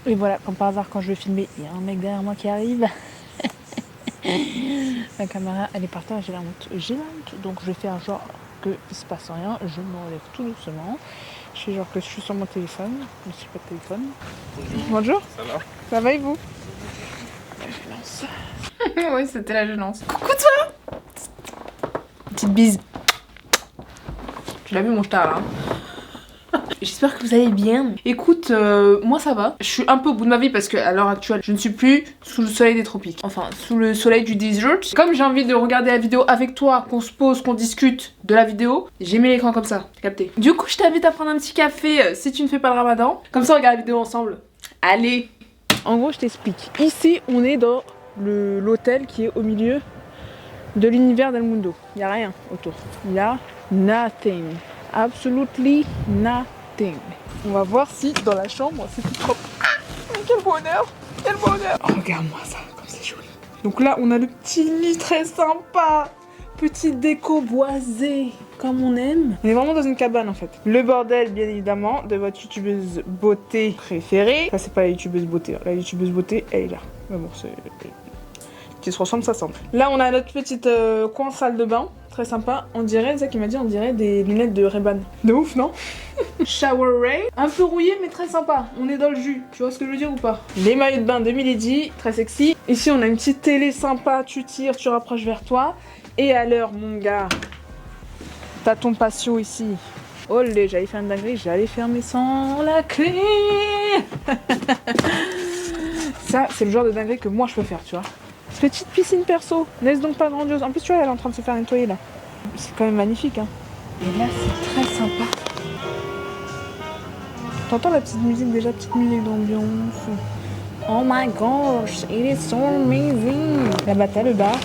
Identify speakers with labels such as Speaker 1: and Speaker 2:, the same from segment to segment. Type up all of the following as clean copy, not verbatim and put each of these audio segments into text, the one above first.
Speaker 1: Et voilà, comme par hasard, quand je vais filmer, il y a un mec derrière moi qui arrive. La caméra, elle est par terre, j'ai la honte. J'ai la honte, donc je vais faire genre qu'il ne se passe rien. Je me relève tout doucement. Je fais genre que je suis sur mon téléphone. Je ne suis pas de téléphone. Bonjour.
Speaker 2: Ça va?
Speaker 1: Ça va et vous? La gênance.
Speaker 3: Oui, c'était la gênance. Coucou toi. Petite bise. Tu l'as vu mon star là? J'espère que vous allez bien. Écoute, moi ça va. Je suis un peu au bout de ma vie parce qu'à l'heure actuelle, je ne suis plus sous le soleil des tropiques. Enfin, sous le soleil du desert. Comme j'ai envie de regarder la vidéo avec toi, qu'on se pose, qu'on discute de la vidéo, j'ai mis l'écran comme ça, capté. Du coup, je t'invite à prendre un petit café si tu ne fais pas le ramadan. Comme ça, on regarde la vidéo ensemble. Allez.
Speaker 1: En gros, je t'explique. Ici, on est dans l'hôtel qui est au milieu de l'univers d'El Mundo. Il n'y a rien autour. Il y a nothing. Absolutely nothing. On va voir si dans la chambre c'est tout propre. Quel bonheur! Quel bonheur! Oh, regarde-moi ça, comme c'est joli. Donc là, on a le petit lit très sympa. Petite déco boisée, comme on aime. On est vraiment dans une cabane en fait. Le bordel, bien évidemment, de votre youtubeuse beauté préférée. Ça, c'est pas la youtubeuse beauté. La youtubeuse beauté, elle est là. Mais bon, c'est. Qui se ressemble, ça semble. Là, on a notre petite coin salle de bain. Très sympa. On dirait, c'est ça qu'il m'a dit, on dirait des lunettes de Ray-Ban. De ouf, non? Shower Ray. Un peu rouillé, mais très sympa. On est dans le jus. Tu vois ce que je veux dire ou pas? Les maillots de bain de Milady. Très sexy. Ici, on a une petite télé sympa. Tu tires, tu rapproches vers toi. Et à l'heure, mon gars, t'as ton patio ici. Oh là, j'allais faire une dinguerie, j'allais fermer sans la clé. Ça, c'est le genre de dinguerie que moi je peux faire, tu vois. Petite piscine perso, laisse donc pas grandiose. En plus, tu vois, elle est en train de se faire nettoyer là. C'est quand même magnifique, hein. Et là, c'est très sympa. T'entends la petite musique déjà, petite musique d'ambiance. Oh my gosh, it is so amazing. Là-bas, t'as le bar.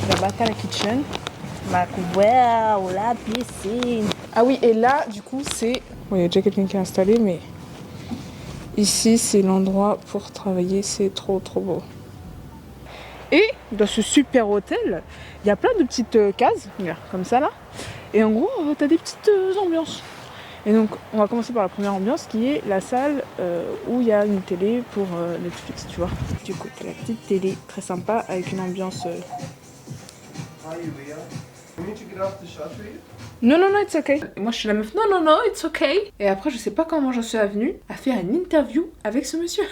Speaker 1: Là-bas, t'as la kitchen. Wow, la piscine. Ah oui, et là, du coup, c'est... Bon, il y a déjà quelqu'un qui est installé, mais... Ici, c'est l'endroit pour travailler. C'est trop, trop beau. Et dans ce super hôtel, il y a plein de petites cases, regarde, comme ça là. Et en gros, t'as des petites ambiances. Et donc, on va commencer par la première ambiance qui est la salle où il y a une télé pour Netflix, tu vois. Du coup, t'as la petite télé très sympa avec une ambiance... Non, non, non, it's okay.
Speaker 3: Moi je suis la meuf, non, non, non, it's okay. Et après, je sais pas comment j'en suis venue à faire une interview avec ce monsieur.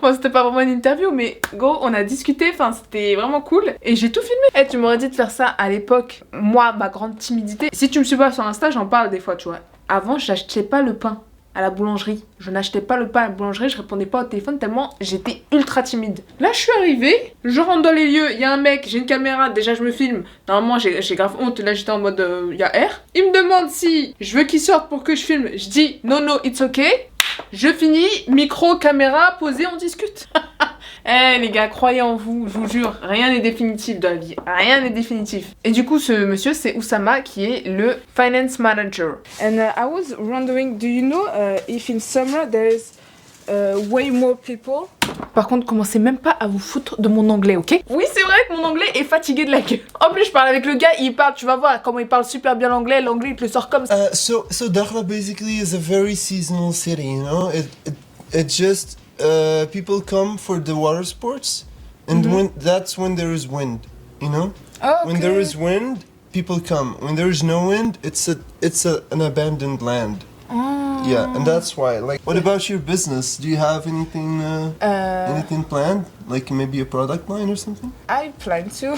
Speaker 3: Bon, c'était pas vraiment une interview, mais go, on a discuté, enfin, c'était vraiment cool. Et j'ai tout filmé. Eh, tu m'aurais dit de faire ça à l'époque. Moi, ma grande timidité. Si tu me suis pas sur Insta, j'en parle des fois, tu vois. Avant, j'achetais pas le pain à la boulangerie. Je n'achetais pas le pain à la boulangerie, je répondais pas au téléphone tellement j'étais ultra timide. Là, je suis arrivée, je rentre dans les lieux, il y a un mec, j'ai une caméra, déjà je me filme. Normalement, j'ai grave honte, là j'étais en mode il y a R. Il me demande si je veux qu'il sorte pour que je filme. Je dis non, non, it's okay. Je finis, micro, caméra, posé, on discute. Eh les gars, croyez en vous, je vous jure, rien n'est définitif dans la vie, rien n'est définitif. Et du coup, ce monsieur, c'est Oussama qui est le finance manager.
Speaker 1: And I was wondering, do you know if in summer there's way more people?
Speaker 3: Par contre, commencez même pas à vous foutre de mon anglais, ok? Oui, c'est vrai que mon anglais est fatigué de la gueule. En plus, je parle avec le gars, il parle, tu vas voir comment il parle super bien l'anglais, il te le sort comme ça.
Speaker 2: So Dakhla basically is a very seasonal city, you know? It just people come for the water sports, and that's when there is wind, you know?
Speaker 1: Okay.
Speaker 2: When there is wind, people come. When there is no wind, it's an abandoned land.
Speaker 1: Oh.
Speaker 2: Yeah, and that's why. Like, what about your business? Do you have anything planned? Like maybe a product line or something?
Speaker 1: I plan to.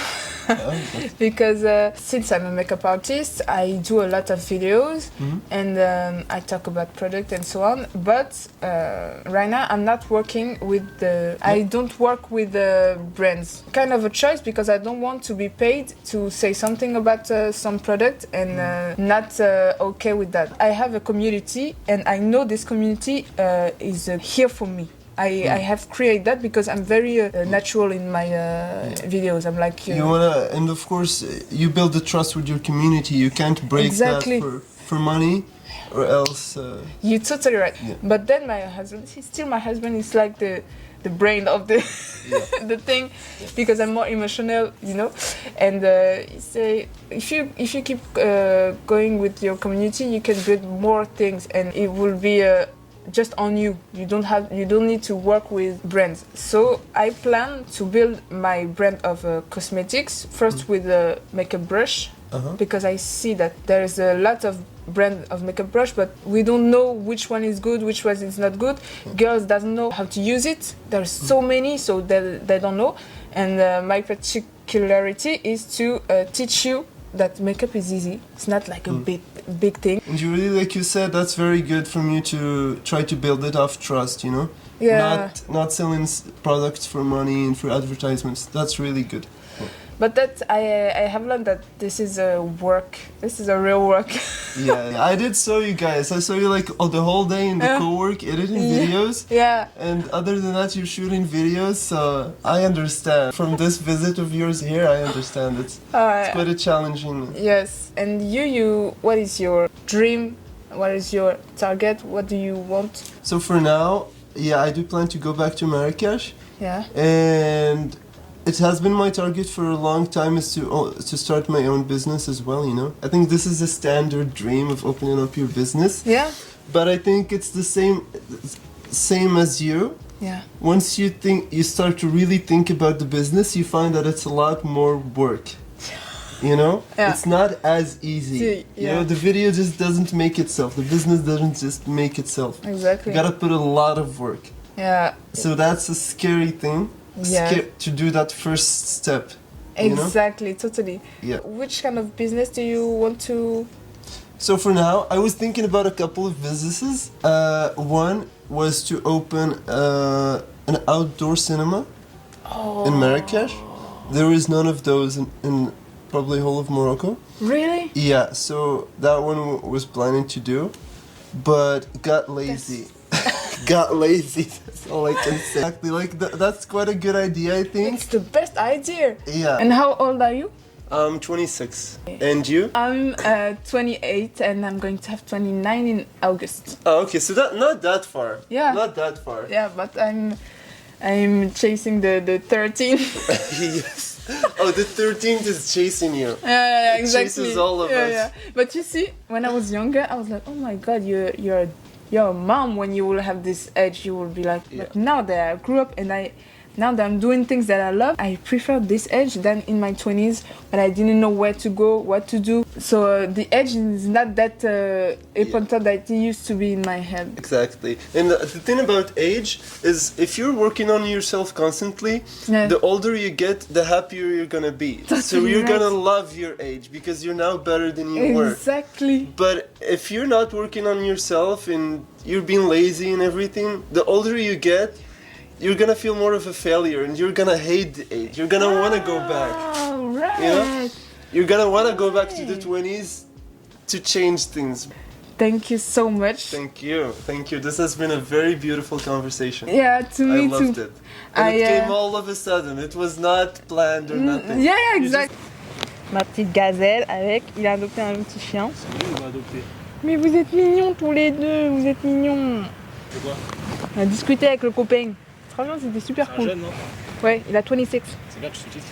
Speaker 2: Oh,
Speaker 1: Because since I'm a makeup artist, I do a lot of videos and I talk about product and so on. But right now, I'm not working with I don't work with the brands. Kind of a choice because I don't want to be paid to say something about some product and not okay with that. I have a community and I know this community is here for me. I have created that because I'm very natural in my videos. I'm like
Speaker 2: you wanna, and of course you build the trust with your community. You can't break
Speaker 1: exactly.
Speaker 2: that for money, or else.
Speaker 1: You're totally right.
Speaker 2: Yeah.
Speaker 1: But then my husband, he's still my husband. Is like the brain of the the thing, because I'm more emotional, you know. And he say if you keep going with your community, you can build more things, and it will be just on you. You don't need to work with brands. So I plan to build my brand of cosmetics first with a makeup brush, because I see that there is a lot of brand of makeup brush, but we don't know which one is good, which one is not good. Girls doesn't know how to use it. There's so many, so they don't know. And my particularity is to teach you that makeup is easy. It's not like a big thing.
Speaker 2: And you really, like you said, that's very good from you to try to build it off trust, you know?
Speaker 1: Yeah.
Speaker 2: Not selling products for money and for advertisements. That's really good.
Speaker 1: But that I have learned that this is a work. This is a real work.
Speaker 2: Yeah, I did show you guys. I saw you like the whole day in the co-work editing videos.
Speaker 1: Yeah.
Speaker 2: And other than that, you're shooting videos. So I understand. From this visit of yours here, I understand. It's quite a challenging.
Speaker 1: Yes. And you, what is your dream? What is your target? What do you want?
Speaker 2: So for now, yeah, I do plan to go back to Marrakesh.
Speaker 1: Yeah.
Speaker 2: And it has been my target for a long time is to start my own business as well, you know? I think this is a standard dream of opening up your business.
Speaker 1: Yeah.
Speaker 2: But I think it's the same as you.
Speaker 1: Yeah.
Speaker 2: Once you start to really think about the business, you find that it's a lot more work. You know?
Speaker 1: Yeah.
Speaker 2: It's not as easy.
Speaker 1: Yeah.
Speaker 2: You know, the video just doesn't make itself. The business doesn't just make itself.
Speaker 1: Exactly.
Speaker 2: You gotta put a lot of work.
Speaker 1: Yeah.
Speaker 2: So that's a scary thing.
Speaker 1: Yeah.
Speaker 2: To do that first step.
Speaker 1: Exactly,
Speaker 2: you know?
Speaker 1: totally.
Speaker 2: Yeah.
Speaker 1: Which kind of business do you want to?
Speaker 2: So for now, I was thinking about a couple of businesses. One was to open an outdoor cinema in Marrakesh. There is none of those in probably whole of Morocco.
Speaker 1: Really?
Speaker 2: Yeah, so that one was planning to do, but got lazy. Got lazy. That's all I can say. Exactly, like that's quite a good idea, I think.
Speaker 1: It's the best idea.
Speaker 2: Yeah.
Speaker 1: And how old are you?
Speaker 2: I'm 26. And you?
Speaker 1: I'm 28 and I'm going to have 29 in August.
Speaker 2: Oh, okay. So not that far.
Speaker 1: Yeah.
Speaker 2: Not that far.
Speaker 1: Yeah, but I'm chasing the 13.
Speaker 2: Yes. Oh, the 13th is chasing you.
Speaker 1: Yeah,
Speaker 2: It
Speaker 1: exactly.
Speaker 2: chases all of us.
Speaker 1: Yeah. But you see, when I was younger, I was like, oh my god, you're a mom. When you will have this age, you will be like.
Speaker 2: Yeah.
Speaker 1: But now that I grew up and now that I'm doing things that I love, I prefer this age than in my 20s when I didn't know where to go, what to do. So the age is not that important that it used to be in my head.
Speaker 2: Exactly. And the thing about age is if you're working on yourself constantly,
Speaker 1: Yeah.
Speaker 2: the older you get, the happier you're gonna be. So you're
Speaker 1: right.
Speaker 2: gonna love your age because you're now better than you were.
Speaker 1: Exactly.
Speaker 2: But if you're not working on yourself and you're being lazy and everything, the older you get, you're gonna feel more of a failure and you're gonna hate the age. You're gonna wanna go back.
Speaker 1: Oh, right.
Speaker 2: You know? You're gonna wanna go back to the 20s to change things.
Speaker 1: Thank you so much.
Speaker 2: Thank you. Thank you. This has been a very beautiful conversation.
Speaker 1: Yeah, to me
Speaker 2: I loved
Speaker 1: too.
Speaker 2: it. And it
Speaker 1: I,
Speaker 2: came all of a sudden. It was not planned or nothing.
Speaker 1: Yeah,
Speaker 2: You
Speaker 1: exact. Ma petite gazelle avec, il a adopté un petit chien.
Speaker 4: Il va adopter.
Speaker 1: Mais vous êtes mignons tous les deux, vous êtes mignons.
Speaker 4: C'est quoi?
Speaker 1: On a discuté avec le copain. Franchement, c'était super
Speaker 4: C'est un
Speaker 1: cool.
Speaker 4: jeune, non?
Speaker 1: Ouais, il a 26.
Speaker 4: C'est bien que je te dise.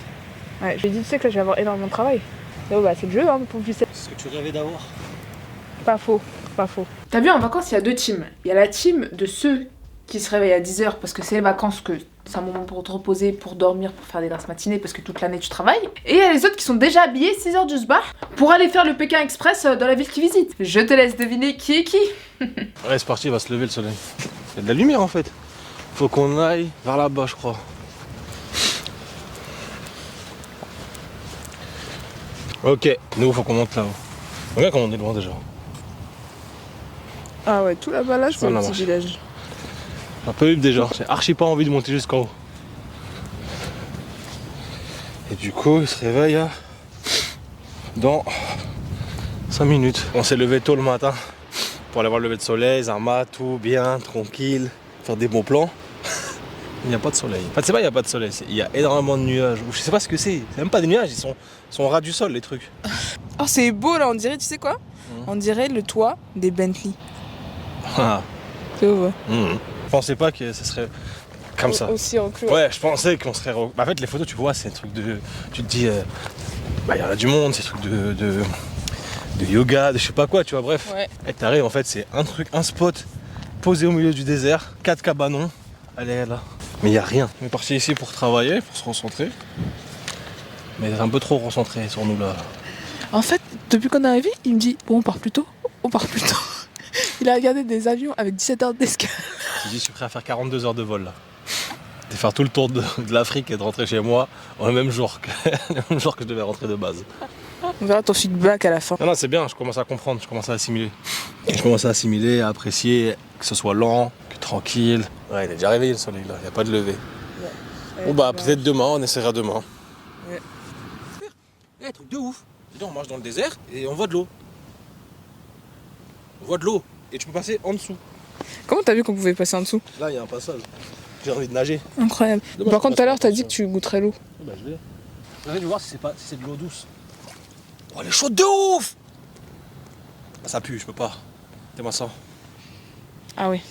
Speaker 1: Ouais, je lui ai dit, tu sais que là, je vais avoir énormément de travail. Oh, bah, c'est le jeu, hein, pour plus.
Speaker 4: C'est ce que tu rêvais d'avoir.
Speaker 1: Pas faux, pas faux.
Speaker 3: T'as vu, en vacances, il y a deux teams. Il y a la team de ceux qui se réveillent à 10h parce que c'est les vacances, que c'est un moment pour te reposer, pour dormir, pour faire des grasses matinées parce que toute l'année tu travailles. Et il y a les autres qui sont déjà habillés 6h du bar pour aller faire le Pékin Express dans la ville qu'ils visitent. Je te laisse deviner qui est qui.
Speaker 4: Ouais, c'est parti, il va se lever le soleil. Il y a de la lumière en fait. Faut qu'on aille vers là-bas, je crois. Ok, nous faut qu'on monte là-haut. Regarde comment on est loin déjà.
Speaker 1: Ah ouais, tout là-bas, là, je
Speaker 4: vois
Speaker 1: vois
Speaker 4: le
Speaker 1: le
Speaker 4: petit
Speaker 1: petit village.
Speaker 4: Un peu libre déjà, j'ai archi pas envie de monter jusqu'en haut. Et du coup, il se réveille dans 5 minutes. On s'est levé tôt le matin pour aller voir le lever de soleil, Zama, tout bien, tranquille, faire des bons plans. Il n'y a pas de soleil. Enfin, c'est pas il n'y a pas de soleil, il y a énormément de nuages. Je sais pas ce que c'est même pas des nuages, ils sont au ras du sol les trucs.
Speaker 1: Oh, c'est beau là, on dirait, tu sais quoi? On dirait le toit des Bentley.
Speaker 4: Ah.
Speaker 1: C'est vrai.
Speaker 4: Je pensais pas que ce serait comme ça.
Speaker 1: Aussi reclus.
Speaker 4: Ouais, je pensais qu'on serait. Bah, en fait, les photos, tu vois, c'est un truc de. Tu te dis, bah, il y en a du monde, c'est un truc de yoga, de je sais pas quoi, tu vois, bref.
Speaker 1: Ouais.
Speaker 4: Et t'arrives, en fait, c'est un truc, un spot posé au milieu du désert, 4 cabanons. Elle est là. Mais il n'y a rien. On est parti ici pour travailler, pour se recentrer. Mais c'est un peu trop recentré sur nous là.
Speaker 1: En fait, depuis qu'on est arrivé, il me dit bon, on part plus tôt. On part plus tôt. Il a regardé des avions avec 17 heures d'escale.
Speaker 4: Je dis, je suis prêt à faire 42 heures de vol là. De faire tout le tour de l'Afrique et de rentrer chez moi le même jour que je devais rentrer de base.
Speaker 1: On verra ton feedback à la fin.
Speaker 4: Non, c'est bien, je commence à comprendre, je commence à assimiler. Je commence à assimiler, à apprécier, que ce soit lent, que tranquille. Ouais, il est déjà réveillé le soleil là, il n'y a pas de lever. Ouais. Bon bah peut-être demain, on essaiera demain. Ouais. Truc de ouf. Dis donc, on marche dans le désert et on voit de l'eau. On voit de l'eau et tu peux passer en dessous.
Speaker 1: Comment t'as vu qu'on pouvait passer en dessous?
Speaker 4: Là, il y a un passage. J'ai envie de nager.
Speaker 1: Incroyable.
Speaker 4: Dommage,
Speaker 1: par contre, tout à l'heure, t'as dit que tu goûterais l'eau.
Speaker 4: Bah, je vais. J'ai envie de voir si c'est de l'eau douce. Oh, elle est chaude de ouf! Bah, ça pue, je peux pas. Mets-moi ça.
Speaker 1: Ah oui.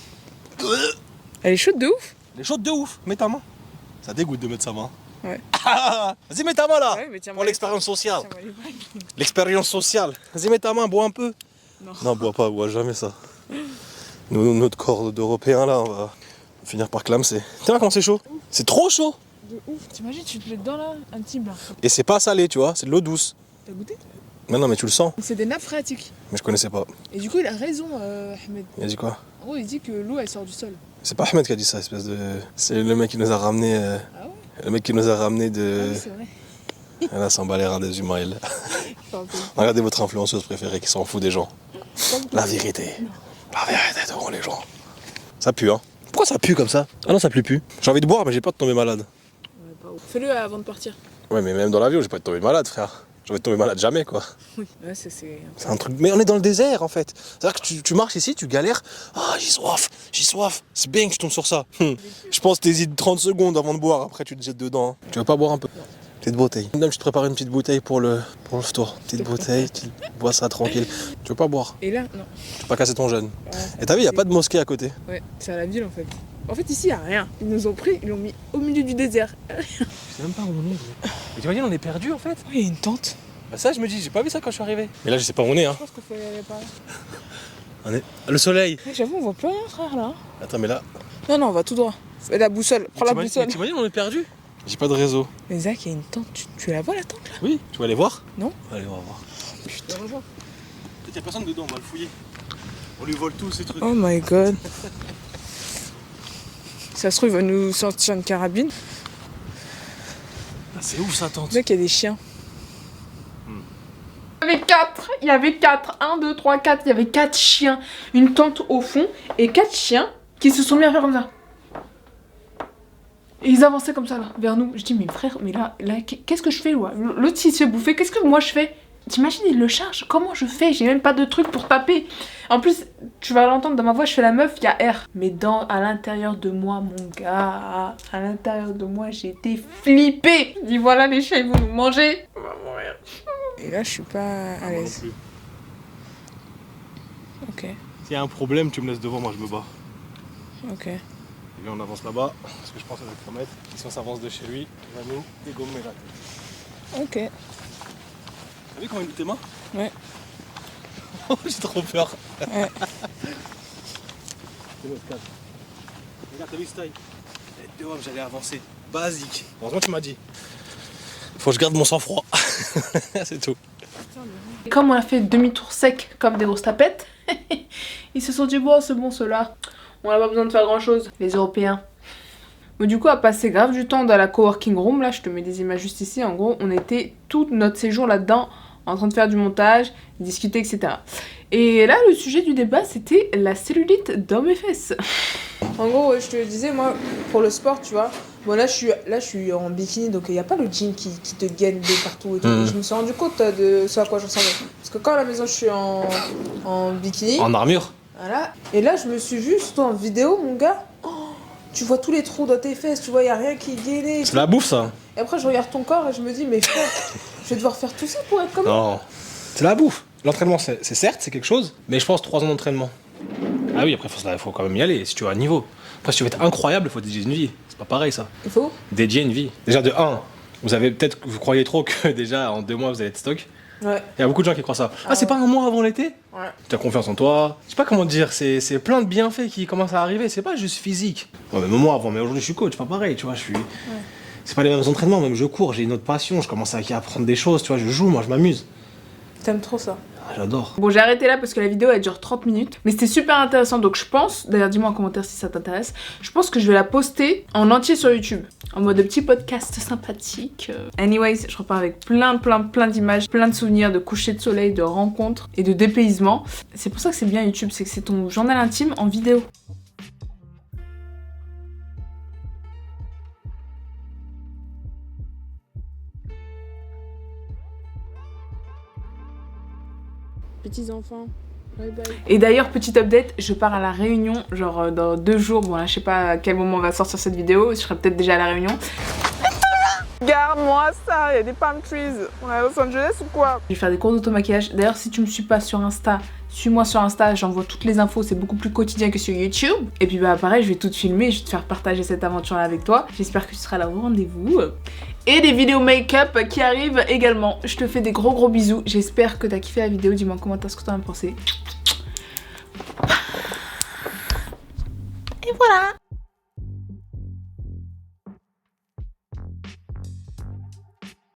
Speaker 1: Elle est chaude de ouf?
Speaker 4: Elle est chaude de ouf. Mets ta main. Ça dégoûte de mettre sa main.
Speaker 1: Ouais.
Speaker 4: Vas-y, mets ta main là.
Speaker 1: Ouais,
Speaker 4: pour l'expérience sociale. L'expérience sociale. Vas-y, mets ta main, bois un peu. Non, bois pas, bois jamais ça. Nous, notre corps d'Européens là, on va finir par clamser. Tu vois comment c'est chaud? C'est trop chaud.
Speaker 1: De ouf. T'imagines, tu te mets dedans là, un petit blanc.
Speaker 4: Et c'est pas salé, tu vois, c'est de l'eau douce.
Speaker 1: T'as goûté?
Speaker 4: Non, mais tu le sens.
Speaker 1: C'est des nappes phréatiques.
Speaker 4: Mais je connaissais pas.
Speaker 1: Et du coup, il a raison, Ahmed.
Speaker 4: Il a dit quoi?
Speaker 1: En gros, il dit que l'eau, elle sort du sol.
Speaker 4: C'est pas Ahmed qui a dit ça, espèce de... C'est le mec qui nous a ramené...
Speaker 1: Ah ouais?
Speaker 4: Le mec qui nous a ramené de...
Speaker 1: Ah oui, c'est vrai.
Speaker 4: Elle a s'emballé des humains. Regardez votre influenceuse préférée qui s'en fout des gens. La vérité. Non. La vérité devant les gens. Ça pue, hein. Pourquoi ça pue comme ça? Ah non, ça pue plus. J'ai envie de boire, mais j'ai peur de tomber malade.
Speaker 1: Ouais, pas ouf. Fais-le avant de partir.
Speaker 4: Ouais, mais même dans l'avion, j'ai pas de tomber malade, frère. J'ai envie de tomber malade jamais, quoi.
Speaker 1: Oui, ouais, c'est
Speaker 4: un truc. Mais on est dans le désert, en fait. C'est-à-dire que tu marches ici, tu galères. Ah, j'ai soif, j'ai soif. C'est bien que tu tombes sur ça. Je pense que t'hésites 30 secondes avant de boire, après tu te jettes dedans. Tu veux pas boire un peu? Petite bouteille. Même, je te prépare une petite bouteille pour le tour. Petite bouteille, tu bois ça tranquille. Tu veux pas boire?
Speaker 1: Et là, non.
Speaker 4: Tu veux pas casser ton jeûne.
Speaker 1: Ouais,
Speaker 4: et t'as vu, y a pas de mosquée à côté.
Speaker 1: Ouais, c'est à la ville en fait. En fait, ici, y a rien. Ils nous ont pris, ils l'ont mis au milieu du désert.
Speaker 4: Je sais même pas où on est. Mais t'imagines, on est perdu en fait.
Speaker 1: Oui, il y a une tente.
Speaker 4: Bah ça, je me dis, j'ai pas vu ça quand je suis arrivé. Mais là, je sais pas où on est, hein.
Speaker 1: Je pense qu'il faut y aller par là.
Speaker 4: On est... Le soleil.
Speaker 1: Ouais, j'avoue, on voit plus rien, frère, là.
Speaker 4: Attends, mais là...
Speaker 1: Non, on va tout droit. Fais la boussole, prends la boussole.
Speaker 4: T'imagines, on est perdu. J'ai pas de réseau.
Speaker 1: Mais Zach, il y a une tente. Tu la vois, la tente, là?
Speaker 4: Oui, tu vas aller voir?
Speaker 1: Non.
Speaker 4: Allez, on va voir.
Speaker 1: Putain.
Speaker 4: Peut-être y'a personne dedans, on va le fouiller. On lui vole tous ces trucs.
Speaker 1: Oh my god. Ça se trouve, il va nous sortir une carabine.
Speaker 4: Ah, c'est ouf, ça tente.
Speaker 1: Mec, il y a des chiens.
Speaker 3: Il y avait 4, 1, 2, 3, 4, il y avait 4 chiens, une tente au fond, et 4 chiens qui se sont mis à faire comme ça. Et ils avançaient comme ça, là, vers nous. Je dis, mais frère, mais là qu'est-ce que je fais, là? L'autre, s'il se fait bouffer, qu'est-ce que moi je fais? T'imagines, il le charge, comment je fais? J'ai même pas de truc pour taper. En plus, tu vas l'entendre dans ma voix, je fais la meuf, il y a R. Mais à l'intérieur de moi, mon gars, à l'intérieur de moi, j'ai été flippée. Je dis, voilà, les chiens, ils vont nous manger. On va mourir.
Speaker 1: Et là, je suis pas à l'aise. Ok.
Speaker 4: S'il y a un problème, tu me laisses devant, moi je me bats.
Speaker 1: Ok.
Speaker 4: Et là, on avance là-bas, parce que je pense que ça va être 3 mètres. Et si on s'avance de chez lui, il va nous dégommer la tête.
Speaker 1: Ok.
Speaker 4: T'as vu comment il met tes mains?
Speaker 1: Ouais.
Speaker 4: Oh, j'ai trop peur.
Speaker 1: Ouais.
Speaker 4: Regarde, t'as vu ce taille? J'allais avancer. Basique. Heureusement que tu m'as dit. Faut que je garde mon sang-froid. C'est tout.
Speaker 3: Et comme on a fait demi-tour sec comme des grosses tapettes, ils se sont dit, bon, c'est bon, ceux-là, on n'a pas besoin de faire grand-chose, les Européens. Mais du coup, à passer grave du temps dans la coworking room, là, je te mets des images juste ici, en gros, on était tout notre séjour là-dedans, en train de faire du montage, discuter, etc. Et là, le sujet du débat, c'était la cellulite dans mes fesses.
Speaker 1: En gros, je te disais, moi, pour le sport, tu vois, bon, là, je suis en bikini, donc il n'y a pas le jean qui te gaine de partout et tout. Et je me suis rendu compte de ce à quoi je ressemblais. Parce que quand à la maison, je suis en bikini.
Speaker 4: En armure?
Speaker 1: Voilà. Et là, je me suis vue, surtout en vidéo, mon gars. Oh, tu vois tous les trous dans tes fesses, tu vois, il n'y a rien qui gainait.
Speaker 4: C'est la bouffe, ça.
Speaker 1: Et après, je regarde ton corps et je me dis, mais frère, je vais devoir faire tout ça pour être comme ça.
Speaker 4: Non. C'est la bouffe. L'entraînement, c'est certes, c'est quelque chose, mais je pense 3 ans d'entraînement. Ah oui, après, il faut quand même y aller si tu veux un niveau. Après, si tu veux être incroyable, il faut dédier une vie. C'est pas pareil, ça.
Speaker 1: Il faut
Speaker 4: dédier une vie. Déjà, de 1, vous croyez trop que déjà en 2 mois, vous allez être stock.
Speaker 3: Ouais.
Speaker 4: Il y a beaucoup de gens qui croient ça. Ah, c'est pas un mois avant l'été?
Speaker 3: Ouais.
Speaker 4: Tu as confiance en toi. Je sais pas comment dire, c'est plein de bienfaits qui commencent à arriver, c'est pas juste physique. Ouais, même moi avant, mais aujourd'hui je suis coach, pas pareil, tu vois, je suis... C'est pas les mêmes entraînements, même je cours, j'ai une autre passion, je commence à apprendre des choses, tu vois, je joue, moi je m'amuse.
Speaker 3: T'aimes trop ça.
Speaker 4: Ah, j'adore.
Speaker 3: Bon, j'ai arrêté là parce que la vidéo elle dure 30 minutes. Mais c'était super intéressant, donc je pense, d'ailleurs dis-moi en commentaire si ça t'intéresse, je pense que je vais la poster en entier sur YouTube. En mode petit podcast sympathique. Anyways, je repars avec plein d'images, plein de souvenirs de coucher de soleil, de rencontres et de dépaysement. C'est pour ça que c'est bien YouTube, c'est que c'est ton journal intime en vidéo.
Speaker 1: Petits enfants. Bye bye.
Speaker 3: Et d'ailleurs, petit update, je pars à la Réunion, genre dans 2 jours. Bon là, je sais pas à quel moment on va sortir cette vidéo, je serai peut-être déjà à la Réunion.
Speaker 1: Regarde-moi ça, il y a des palm trees. On est à Los Angeles ou quoi?
Speaker 3: Je vais faire des cours d'auto-maquillage. D'ailleurs, si tu me suis pas sur Insta, suis-moi sur Insta, j'envoie toutes les infos, c'est beaucoup plus quotidien que sur YouTube. Et puis bah pareil, je vais tout te filmer, je vais te faire partager cette aventure-là avec toi. J'espère que tu seras là au rendez-vous. Et des vidéos make-up qui arrivent également. Je te fais des gros bisous. J'espère que t'as kiffé la vidéo. Dis-moi en commentaire ce que t'en as pensé. Et voilà.